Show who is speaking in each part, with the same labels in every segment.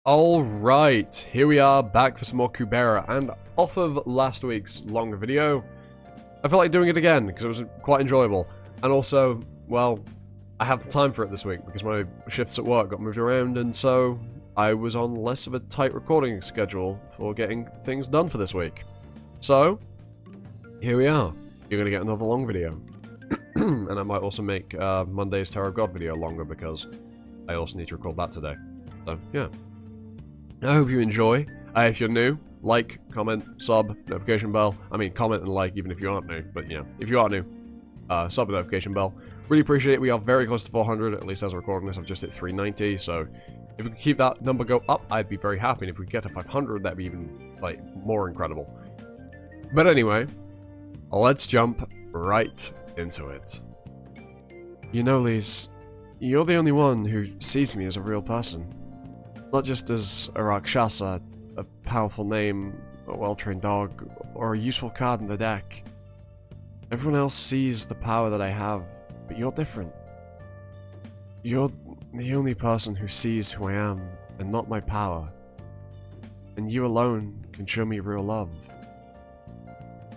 Speaker 1: Alright, here we are back for some more Kubera, and off of last week's longer video, I felt like doing it again because it was quite enjoyable. And also, well, I have the time for it this week because my shifts at work got moved around, and so I was on less of a tight recording schedule for getting things done for this week. So, here we are. You're going to get another long video. And I might also make Monday's Tower of God video longer because I also need to record that today. So, yeah. I hope you enjoy. If you're new, like, comment, sub, notification bell. I mean, comment and like even if you aren't new, but yeah, if you are new, sub and notification bell. Really appreciate it. We are very close to 400, at least as I'm recording this. I've just hit 390, so if we could keep that number go up, I'd be very happy. And if we get to 500, that'd be even, like, more incredible. But anyway, let's jump right into it. You know, Lise, you're the only one who sees me as a real person. Not just as a Rakshasa, a powerful name, a well-trained dog, or a useful card in the deck. Everyone else sees the power that I have, but you're different. You're the only person who sees who I am, and not my power. And you alone can show me real love.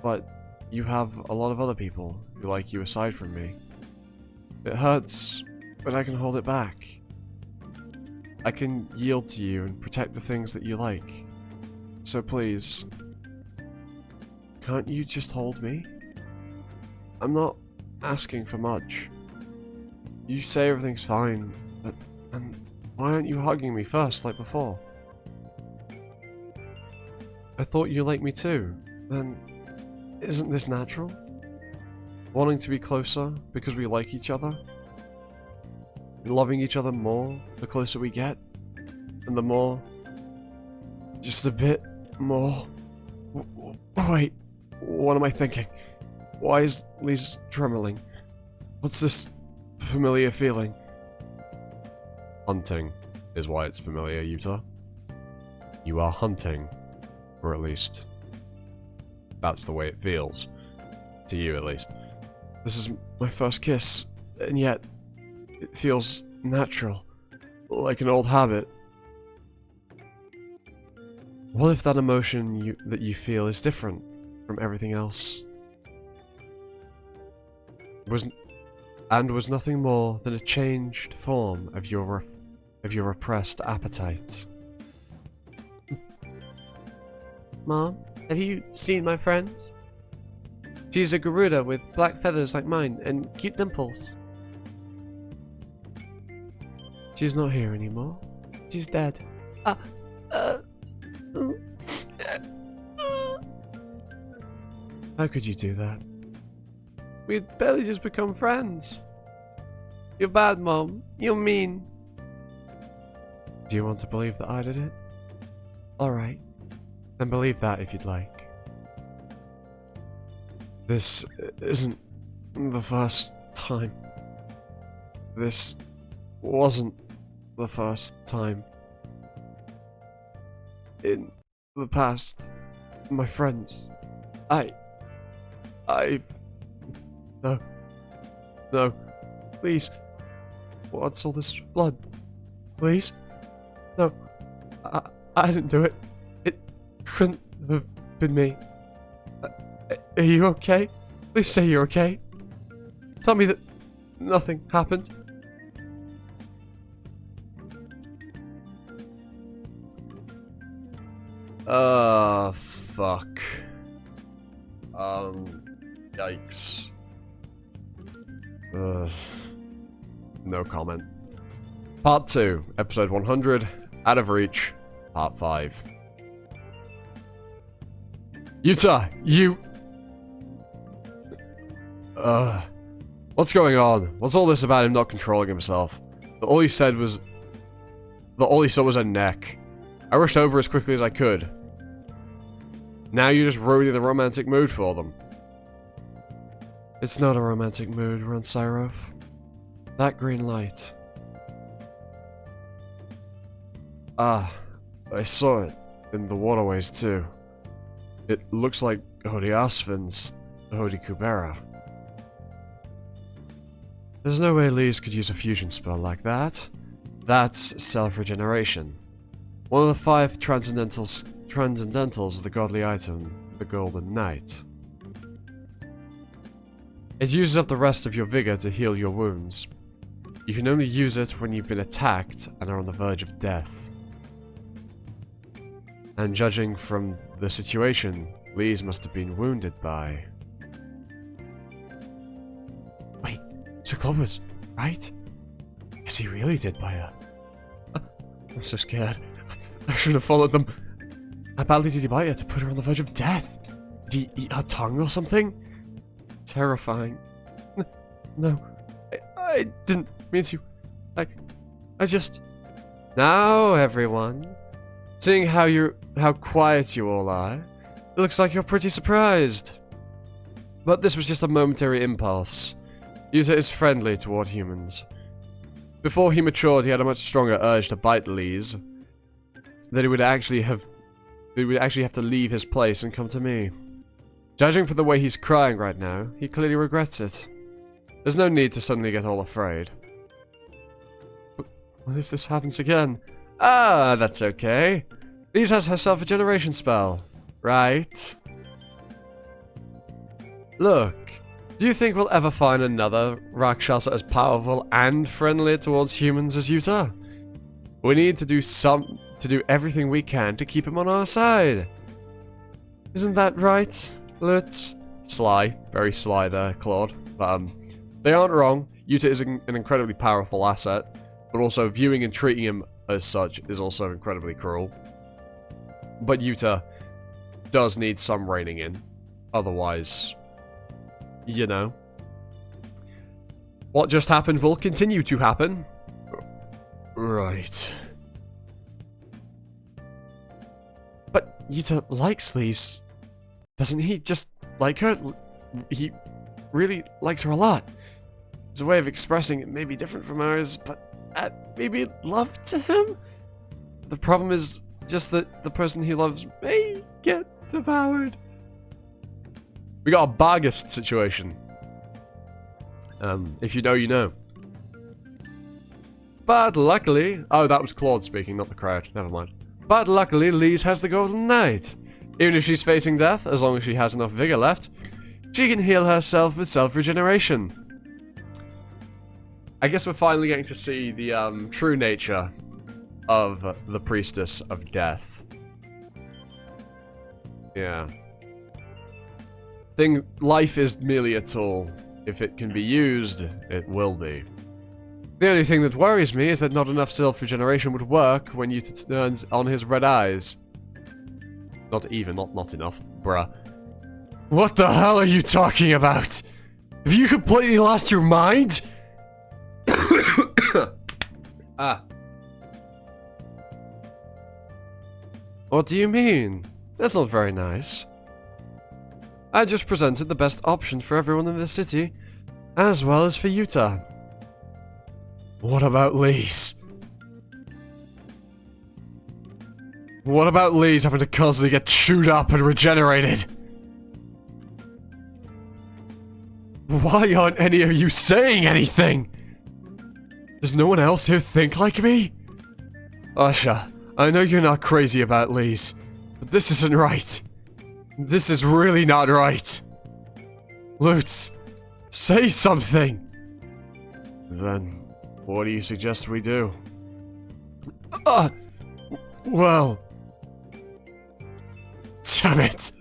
Speaker 1: But you have a lot of other people who like you aside from me. It hurts, but I can hold it back. I can yield to you and protect the things that you like. So please, can't you just hold me? I'm not asking for much. You say everything's fine, but why aren't you hugging me first like before? I thought you liked me too. Then, isn't this natural? Wanting to be closer because we like each other? Loving each other more the closer we get, and the more, just a bit more. Wait, what am I thinking? Why is Lise trembling? What's this familiar feeling? Hunting is why it's familiar, Yuta. You are hunting, or at least that's the way it feels, to you at least. This is my first kiss, and yet it feels natural, like an old habit. What if that emotion that you feel is different from everything else? Was nothing more than a changed form of your repressed appetite.
Speaker 2: Mom, have you seen my friends? She's a Garuda with black feathers like mine and cute dimples.
Speaker 1: She's not here anymore.
Speaker 2: She's dead.
Speaker 1: How could you do that?
Speaker 2: We'd barely just become friends. You're bad, Mom. You're mean.
Speaker 1: Do you want to believe that I did it? Alright. Then believe that if you'd like. This isn't the first time. This wasn't the first time. In the past, my friends, No, please. What's all this blood? Please? No, I didn't do it. It couldn't have been me. Are you okay? Please say you're okay. Tell me that nothing happened. Fuck. Yikes. No comment. Part 2, episode 100, Out of Reach, part 5. Yuta, you... What's going on? What's all this about him not controlling himself? All he saw was a neck. I rushed over as quickly as I could. Now you're just ruining the romantic mood for them. It's not a romantic mood, Ransirov. That green light. I saw it in the waterways too. It looks like Hody Asvin's Hody Kubera. There's no way Lise could use a fusion spell like that. That's self-regeneration. One of the 5 transcendentals of the godly item, the Golden Knight. It uses up the rest of your vigor to heal your wounds. You can only use it when you've been attacked and are on the verge of death. And judging from the situation, Lise must have been wounded by... Wait, Sir Claude was right? Is he really did by her? I'm so scared. I shouldn't have followed them. How badly did he bite her to put her on the verge of death? Did he eat her tongue or something? Terrifying. No, I didn't mean to. I just... Now, everyone. Seeing how quiet you all are, it looks like you're pretty surprised. But this was just a momentary impulse. Yuta is friendly toward humans. Before he matured, he had a much stronger urge to bite Lise. That he would actually have to leave his place and come to me. Judging from the way he's crying right now, he clearly regrets it. There's no need to suddenly get all afraid. But what if this happens again? Ah, that's okay. Lise has herself a generation spell, right? Look, do you think we'll ever find another Rakshasa as powerful and friendly towards humans as Yuta? We need to do everything we can to keep him on our side. Isn't that right, Lutz? Sly. Very sly there, Claude. But, they aren't wrong. Yuta is an incredibly powerful asset, but also viewing and treating him as such is also incredibly cruel. But Yuta does need some reining in. Otherwise, you know. What just happened will continue to happen. Right. But Yuta likes Lise. Doesn't he just like her? He really likes her a lot. His way of expressing it may be different from ours, but maybe love to him? The problem is just that the person he loves may get devoured. We got a Barghest situation. If you know, you know. But luckily... Oh, that was Claude speaking, not the crowd. Never mind. But luckily, Lise has the Golden Knight. Even if she's facing death, as long as she has enough vigor left, she can heal herself with self-regeneration. I guess we're finally getting to see the true nature of the Priestess of Death. Yeah. Life is merely a tool. If it can be used, it will be. The only thing that worries me is that not enough self-regeneration would work when you turns on his red eyes. Not enough, bruh. What the hell are you talking about? Have you completely lost your mind? Ah. What do you mean? That's not very nice. I just presented the best option for everyone in the city, as well as for Yuta. What about Lise? What about Lise having to constantly get chewed up and regenerated? Why aren't any of you saying anything? Does no one else here think like me? Asha, I know you're not crazy about Lise, but this isn't right. This is really not right. Lutz, say something! Then, what do you suggest we do? Well... Damn it!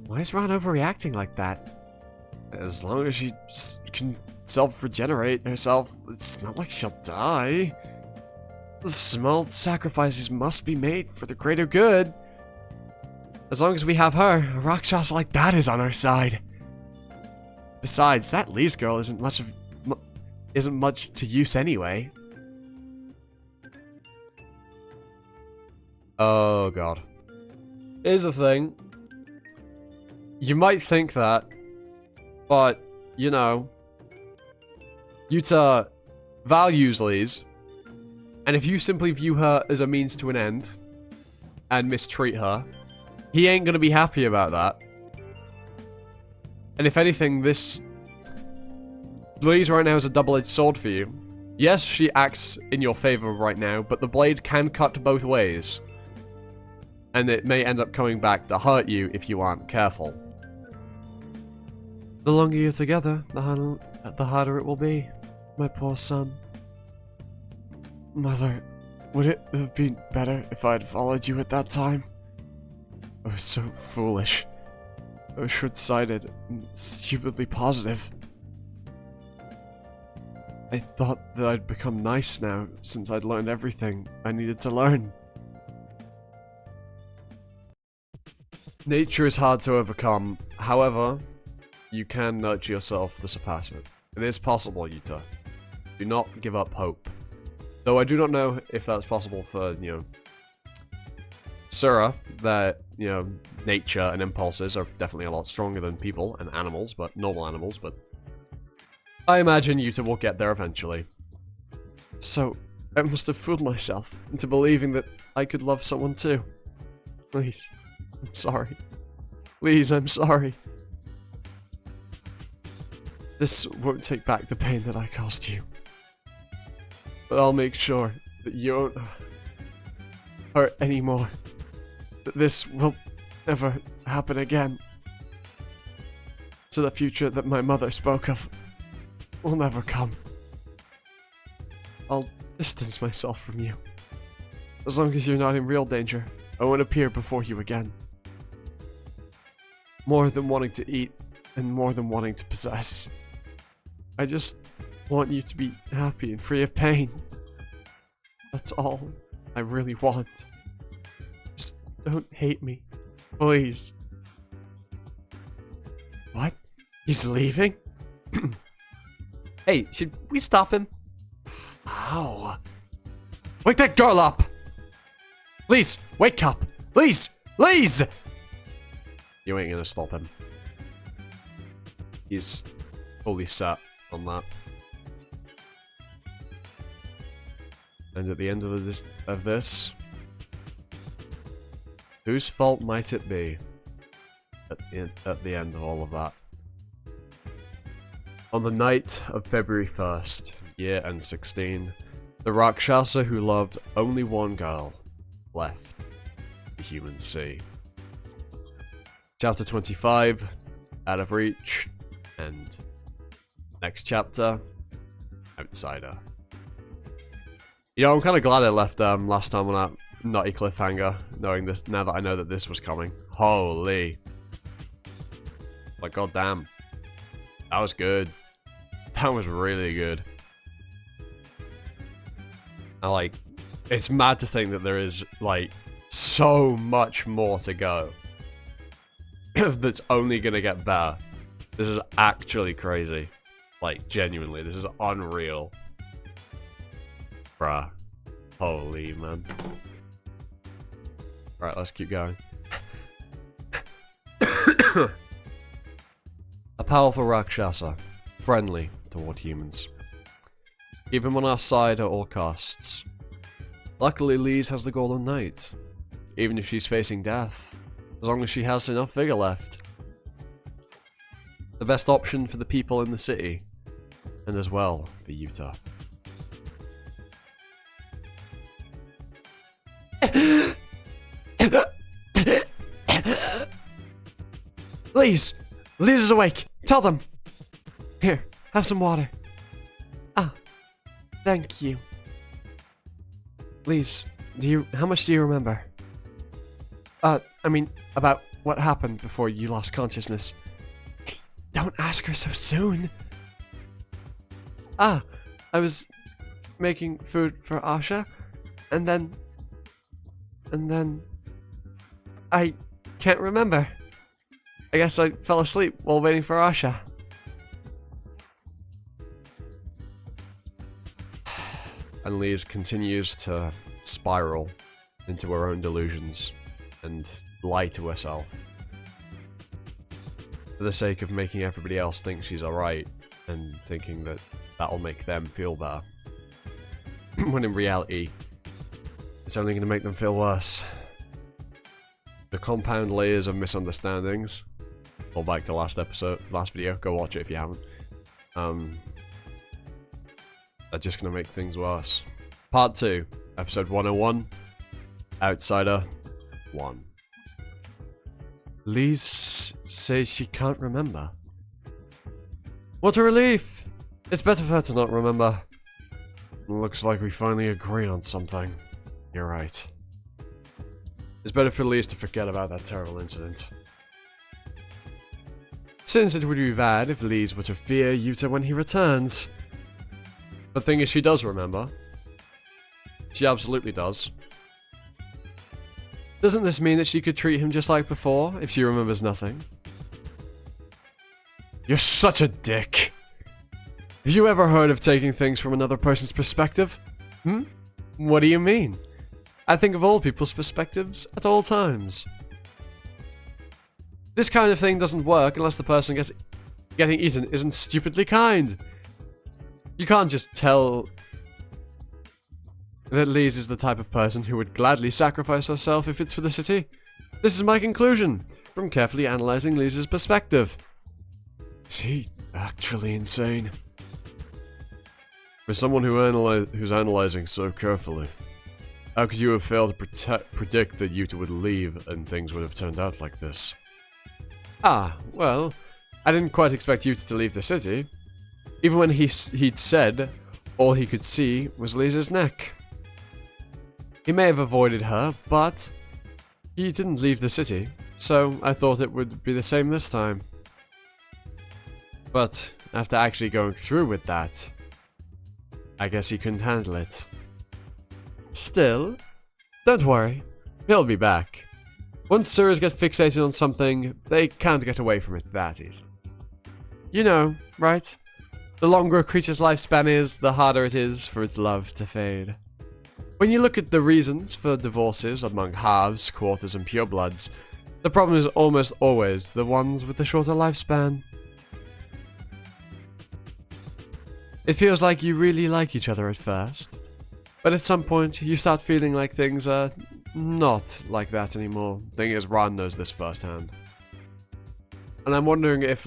Speaker 1: Why is Ron overreacting like that? As long as she can self-regenerate herself, it's not like she'll die. Small sacrifices must be made for the greater good. As long as we have her, a Rakshasa like that is on our side. Besides, that Lise girl isn't much to use anyway. Oh god. Here's the thing. You might think that, but, you know, Yuta values Lise, and if you simply view her as a means to an end, and mistreat her, he ain't gonna be happy about that. And if anything, Lise right now is a double-edged sword for you, Yes, she acts in your favor right now, but the blade can cut both ways. And it may end up coming back to hurt you if you aren't careful.
Speaker 2: The longer you're together, the harder it will be, my poor son. Mother, would it have been better if I had followed you at that time? I was so foolish. I was short-sighted and stupidly positive. I thought that I'd become nice now, since I'd learned everything I needed to learn.
Speaker 1: Nature is hard to overcome, however, you can nurture yourself to surpass it. It is possible, Yuta. Do not give up hope. Though I do not know if that's possible for, Sura, that, nature and impulses are definitely a lot stronger than people and animals, but normal animals, but I imagine Yuta will get there eventually.
Speaker 2: So, I must have fooled myself into believing that I could love someone too. Please, I'm sorry. Please, I'm sorry. This won't take back the pain that I caused you. But I'll make sure that you won't hurt anymore. That this will never happen again. So the future that my mother spoke of will never come. I'll distance myself from you. As long as you're not in real danger, I won't appear before you again. More than wanting to eat, and more than wanting to possess. I just want you to be happy and free of pain. That's all I really want. Just don't hate me. Please. What? He's leaving?
Speaker 1: Hey, should we stop him?
Speaker 2: How? Wake that girl up! Please, wake up! Please! Please!
Speaker 1: You ain't gonna stop him. He's fully set on that. And at the end of this, whose fault might it be at the end of all of that? On the night of February 1st, year N16, the Rakshasa who loved only one girl left the human sea. Chapter 25, Out of Reach, and next chapter, Outsider. I'm kind of glad I left last time on that nutty cliffhanger, knowing this, now that I know that this was coming. Holy. Like, goddamn. That was good. That was really good. It's mad to think that there is, so much more to go. That's only gonna get better. This is actually crazy. Genuinely, this is unreal. Bruh. Holy, man. Right, let's keep going. A powerful Rakshasa. Friendly toward humans. Keep him on our side at all costs. Luckily, Lise has the Golden Knight. Even if she's facing death. As long as she has enough vigor left. The best option for the people in the city. And as well for Yuta.
Speaker 2: Lise! Lise is awake! Tell them! Here, have some water. Ah, thank you. Lise, how much do you remember? I mean, about what happened before you lost consciousness. Hey, don't ask her so soon. I was making food for Asha, and then I can't remember. I guess I fell asleep while waiting for Asha.
Speaker 1: And Lise continues to spiral into her own delusions and lie to herself for the sake of making everybody else think she's alright and thinking that that'll make them feel better. When in reality, it's only going to make them feel worse. The compound layers of misunderstandings. Go back to last video, go watch it if you haven't. are just going to make things worse. Part 2, episode 101, Outsider 1.
Speaker 2: Lise says she can't remember. What a relief! It's better for her to not remember.
Speaker 1: Looks like we finally agree on something. You're right. It's better for Lise to forget about that terrible incident.
Speaker 2: Since it would be bad if Lise were to fear Yuta when he returns.
Speaker 1: The thing is, she does remember. She absolutely does.
Speaker 2: Doesn't this mean that she could treat him just like before, if she remembers nothing?
Speaker 1: You're such a dick.
Speaker 2: Have you ever heard of taking things from another person's perspective? What do you mean? I think of all people's perspectives at all times. This kind of thing doesn't work unless the person getting eaten isn't stupidly kind. You can't just tell that Lise is the type of person who would gladly sacrifice herself if it's for the city. This is my conclusion, from carefully analyzing Lise's perspective.
Speaker 1: Is he actually insane? For someone who's analyzing so carefully, how could you have failed to predict that Yuta would leave and things would have turned out like this?
Speaker 2: Ah, well, I didn't quite expect Yuta to leave the city. Even when he'd said all he could see was Lisa's neck. He may have avoided her, but he didn't leave the city, so I thought it would be the same this time. But after actually going through with that, I guess he couldn't handle it. Still, don't worry, he'll be back. Once Surahs get fixated on something, they can't get away from it that easy. You know, right? The longer a creature's lifespan is, the harder it is for its love to fade. When you look at the reasons for divorces among halves, quarters, and purebloods, the problem is almost always the ones with the shorter lifespan. It feels like you really like each other at first, but at some point you start feeling like things are not like that anymore.
Speaker 1: Thing is, Ran knows this firsthand.
Speaker 2: And I'm wondering if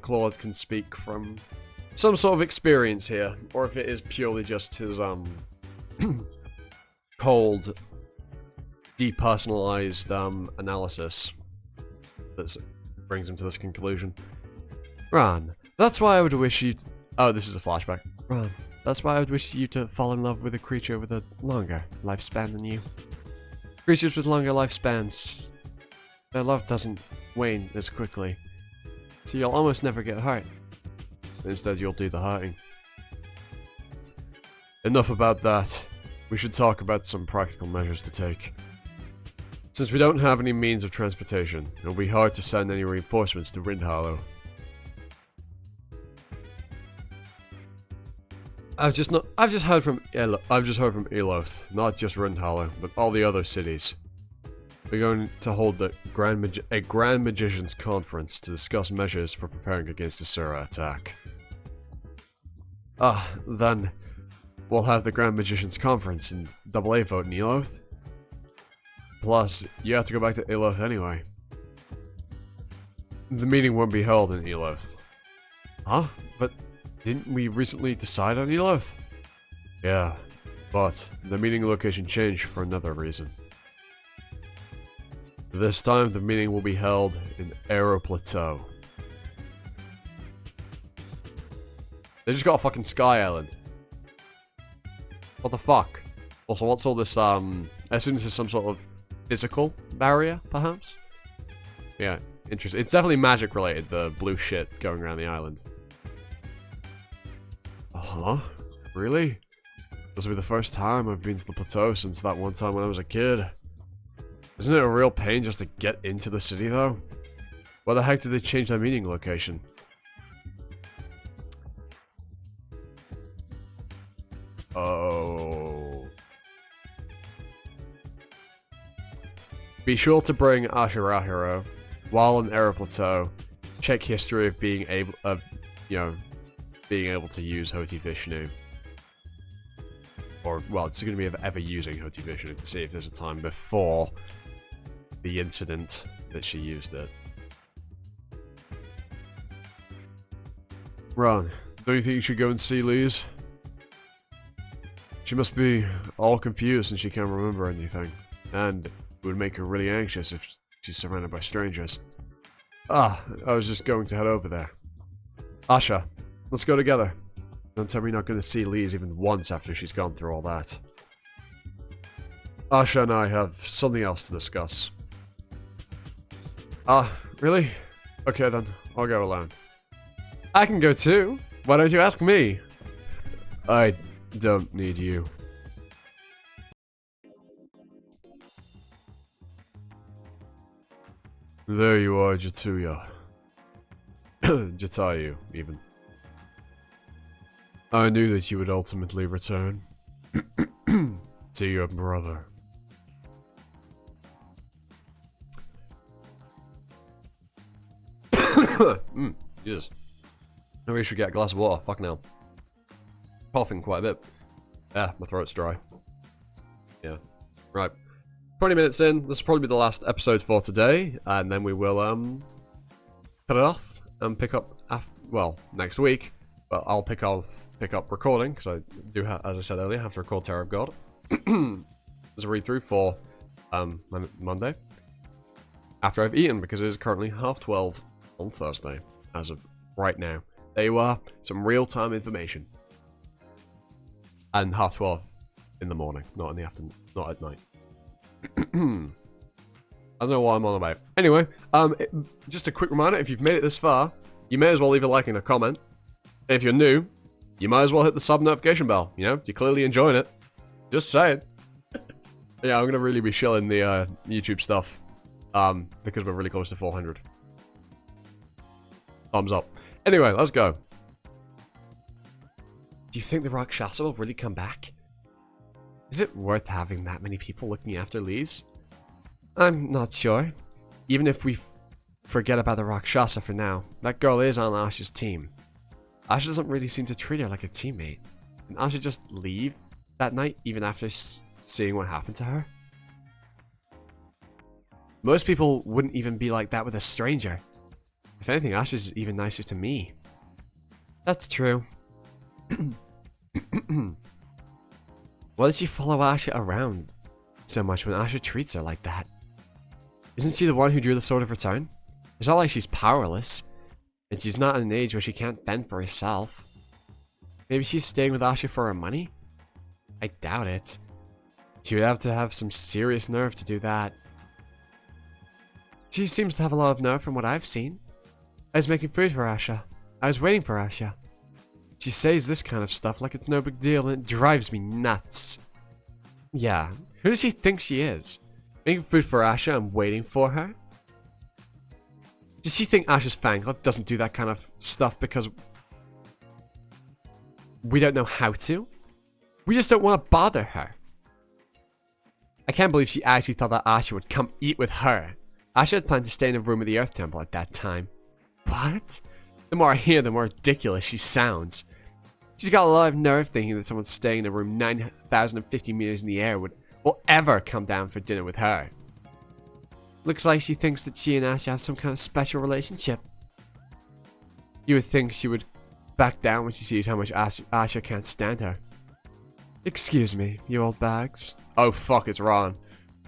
Speaker 2: Claude can speak from some sort of experience here, or if it is purely just his, cold, depersonalized, analysis that brings him to this conclusion. Ran, that's why I would wish you... Oh, this is a flashback. Ran, that's why I would wish you to fall in love with a creature with a longer lifespan than you. Creatures with longer lifespans, their love doesn't wane as quickly, so you'll almost never get hurt.
Speaker 1: Instead, you'll do the hurting. Enough about that. We should talk about some practical measures to take. Since we don't have any means of transportation, it'll be hard to send any reinforcements to Rindhallow.
Speaker 2: I've just heard from
Speaker 1: Eloth, not just Rindhallow, but all the other cities. We're going to hold a Grand Magician's Conference to discuss measures for preparing against the Surah attack.
Speaker 2: Then we'll have the Grand Magician's Conference and AA vote in Eloth.
Speaker 1: Plus, you have to go back to Eloth anyway. The meeting won't be held in Eloth.
Speaker 2: Huh? But didn't we recently decide on Eloth?
Speaker 1: Yeah, but the meeting location changed for another reason. This time, the meeting will be held in Aero Plateau.
Speaker 2: They just got a fucking sky island. What the fuck? Also, what's all this, I assume this is some sort of physical barrier, perhaps? Yeah, interesting. It's definitely magic related, the blue shit going around the island.
Speaker 1: Uh-huh? Really? This will be the first time I've been to the plateau since that one time when I was a kid. Isn't it a real pain just to get into the city, though? Why the heck did they change their meeting location? Oh.
Speaker 2: Be sure to bring Ashirahiro while on Aero Plateau. Check history of being able to use Hoti Vishnu. Or, well, it's going to be of ever using Hoti Vishnu to see if there's a time before the incident that she used it.
Speaker 1: Ron, Don't you think you should go and see Liz? She must be all confused and she can't remember anything. And it would make her really anxious if she's surrounded by strangers. Ah, I was just going to head over there. Asha, let's go together. Don't tell me you're not going to see Liz even once after she's gone through all that. Asha and I have something else to discuss. Ah, really? Okay then, I'll go alone. I can go too. Why don't you ask me? I don't need you. There you are, Jatuya. Jatayu, even. I knew that you would ultimately return to your brother. Jesus. I really should get a glass of water. Fuck now. Coughing quite a bit. Yeah, my throat's dry. Yeah. Right. 20 minutes in. This will probably be the last episode for today. And then we will, cut it off and pick up next week. But I'll pick up recording, because I do have, as I said earlier, have to record Terror of God. There's a read through for, Monday. After I've eaten, because it is currently 12:30 on Thursday, as of right now. There you are, some real-time information. And 12:30 in the morning, not in the afternoon, not at night. I don't know what I'm on about. Anyway, just a quick reminder, if you've made it this far, you may as well leave a like and a comment. And if you're new, you might as well hit the sub notification bell. You know, you're clearly enjoying it. Just saying. Yeah, I'm gonna really be shilling the YouTube stuff, because we're really close to 400. Thumbs up. Anyway, let's go. Do you think the Rakshasa will really come back? Is it worth having that many people looking after Liz? I'm not sure. Even if we forget about the Rakshasa for now, that girl is on Asha's team. Asha doesn't really seem to treat her like a teammate. Can Asha just leave that night, even after seeing what happened to her? Most people wouldn't even be like that with a stranger. If anything, Asha's even nicer to me. That's true. Why does she follow Asha around so much when Asha treats her like that? Isn't she the one who drew the Sword of Return? It's not like she's powerless. And she's not at an age where she can't fend for herself. Maybe she's staying with Asha for her money? I doubt it. She would have to have some serious nerve to do that. She seems to have a lot of nerve from what I've seen. I was making food for Asha. I was waiting for Asha. She says this kind of stuff like it's no big deal, and it drives me nuts. Yeah, who does she think she is? Making food for Asha and waiting for her? Does she think Asha's fan club doesn't do that kind of stuff because we don't know how to? We just don't want to bother her. I can't believe she actually thought that Asha would come eat with her. Asha had planned to stay in a room at the Earth Temple at that time. What? The more I hear, the more ridiculous she sounds. She's got a lot of nerve thinking that someone staying in a room 9,050 meters in the air will ever come down for dinner with her. Looks like she thinks that she and Asha have some kind of special relationship. You would think she would back down when she sees how much Asha can't stand her. Excuse me, you old bags. Oh fuck, it's Ron.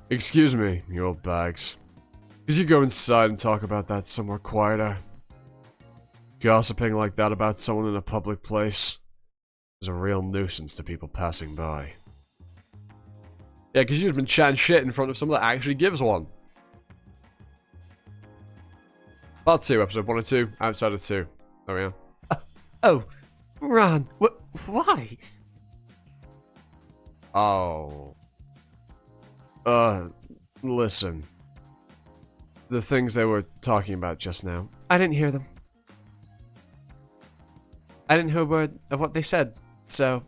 Speaker 1: Excuse me, you old bags. Could you go inside and talk about that somewhere quieter? Gossiping like that about someone in a public place is a real nuisance to people passing by. Yeah, because you've been chatting shit in front of someone that actually gives one. Part 2, episode 1 and 2, outside of 2. There we are. Oh, Ron, why? Oh. Listen. The things they were talking about just now. I didn't hear them. I didn't hear a word of what they said, so...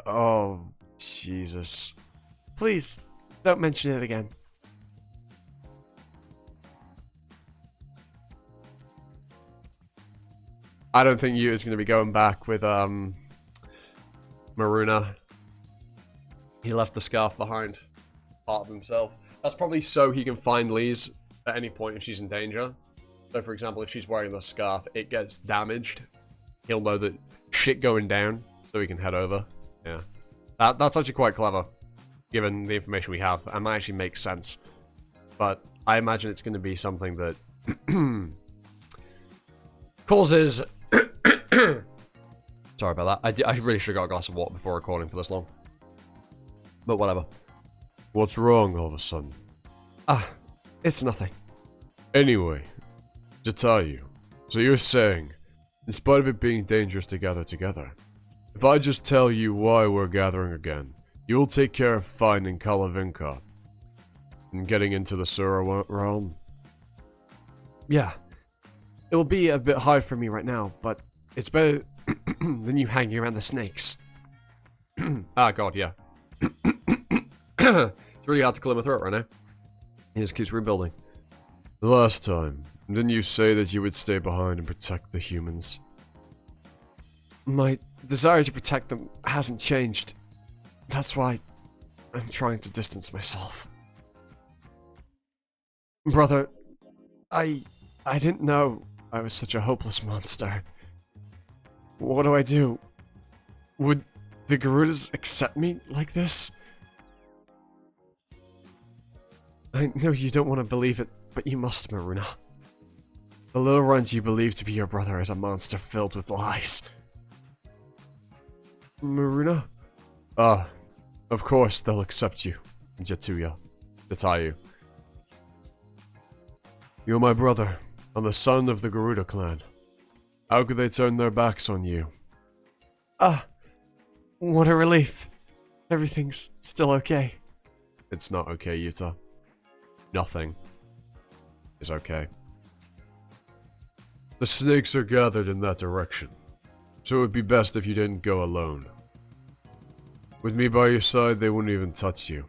Speaker 1: Oh, Jesus. Please, don't mention it again. I don't think Yu is going to be going back with, Maruna. He left the scarf behind. Part of himself. That's probably so he can find Liz at any point if she's in danger. So, for example, if she's wearing the scarf, it gets damaged. he'll know that shit going down, so he can head over. Yeah. That's actually quite clever, given the information we have, and that actually makes sense. But I imagine it's going to be something that causes... Sorry about that. I really should have got a glass of water before recording for this long. But whatever. What's wrong all of a sudden?
Speaker 2: Ah, it's nothing.
Speaker 1: Anyway, to tell you, so you're saying, in spite of it being dangerous to gather together, if I just tell you why we're gathering again, you'll take care of finding Kalavinka and getting into the Sura realm?
Speaker 2: Yeah. It will be a bit hard for me right now, but it's better than you hanging around the snakes.
Speaker 1: Ah, God, yeah. It's really hard to clear my throat right now. He just keeps rebuilding. The last time, didn't you say that you would stay behind and protect the humans?
Speaker 2: My desire to protect them hasn't changed. That's why I'm trying to distance myself. Brother, I didn't know I was such a hopeless monster. What do I do? Would the Garudas accept me like this? I know you don't want to believe it, but you must, Maruna. The little runt you believe to be your brother is a monster filled with lies. Maruna?
Speaker 1: Ah, of course they'll accept you, Jatayu. You're my brother. I'm the son of the Garuda clan. How could they turn their backs on you?
Speaker 2: Ah, what a relief. Everything's still okay.
Speaker 1: It's not okay, Yuta. Nothing is okay. The snakes are gathered in that direction, so it would be best if you didn't go alone. With me by your side, they wouldn't even touch you.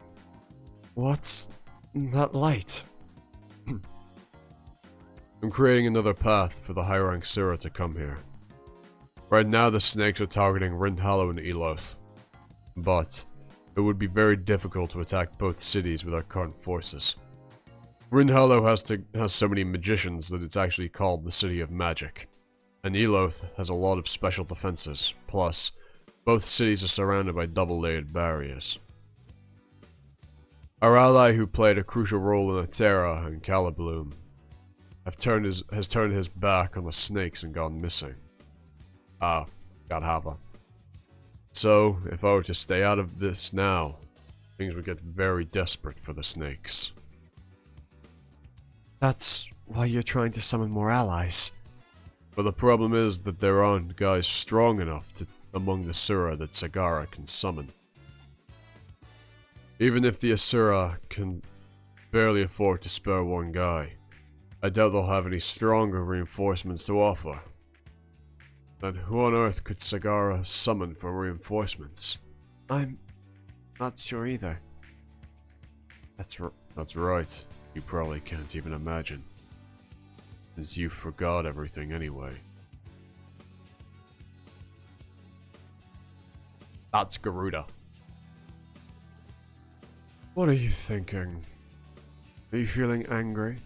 Speaker 2: What's that light?
Speaker 1: I'm creating another path for the high-rank Sura to come here. Right now, the snakes are targeting Rindhallow and Eloth, but it would be very difficult to attack both cities with our current forces. Rindhallow has so many magicians that it's actually called the City of Magic, and Eloth has a lot of special defenses, plus, both cities are surrounded by double-layered barriers. Our ally who played a crucial role in Atera and Calibloom has turned his back on the snakes and gone missing. Ah, God have her. So, if I were to stay out of this now, things would get very desperate for the snakes.
Speaker 2: That's why you're trying to summon more allies.
Speaker 1: But the problem is that there aren't guys strong enough among the Sura that Sagara can summon. Even if the Asura can barely afford to spare one guy, I doubt they'll have any stronger reinforcements to offer. And who on earth could Sagara summon for reinforcements?
Speaker 2: I'm not sure either.
Speaker 1: That's right. You probably can't even imagine. Since you forgot everything anyway. That's Garuda.
Speaker 2: What are you thinking? Are you feeling angry?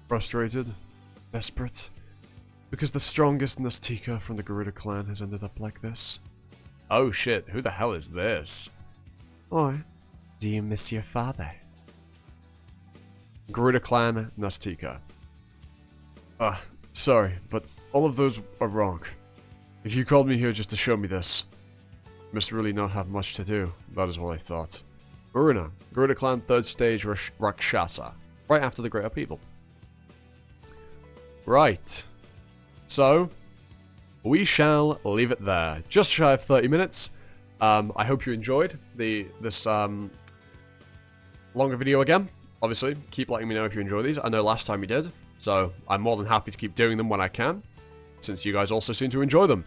Speaker 2: Frustrated? Desperate? Because the strongest Nastika from the Garuda clan has ended up like this?
Speaker 1: Oh shit, who the hell is this?
Speaker 2: Or do you miss your father?
Speaker 1: Garuda clan, Nastika.
Speaker 2: Sorry, but all of those are wrong. If you called me here just to show me this, you must really not have much to do. That is what I thought.
Speaker 1: Maruna, Garuda clan 3rd stage Rakshasa. Right after the Great Upheaval. Right. So, we shall leave it there. Just shy of 30 minutes. I hope you enjoyed this longer video again. Obviously, keep letting me know if you enjoy these. I know last time you did, so I'm more than happy to keep doing them when I can, since you guys also seem to enjoy them.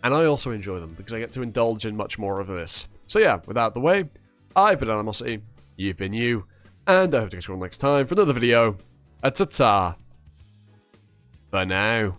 Speaker 1: And I also enjoy them, because I get to indulge in much more of this. So yeah, with that out the way, I've been Animosity, you've been you, and I hope to catch you all next time for another video. Ta-ta. For now.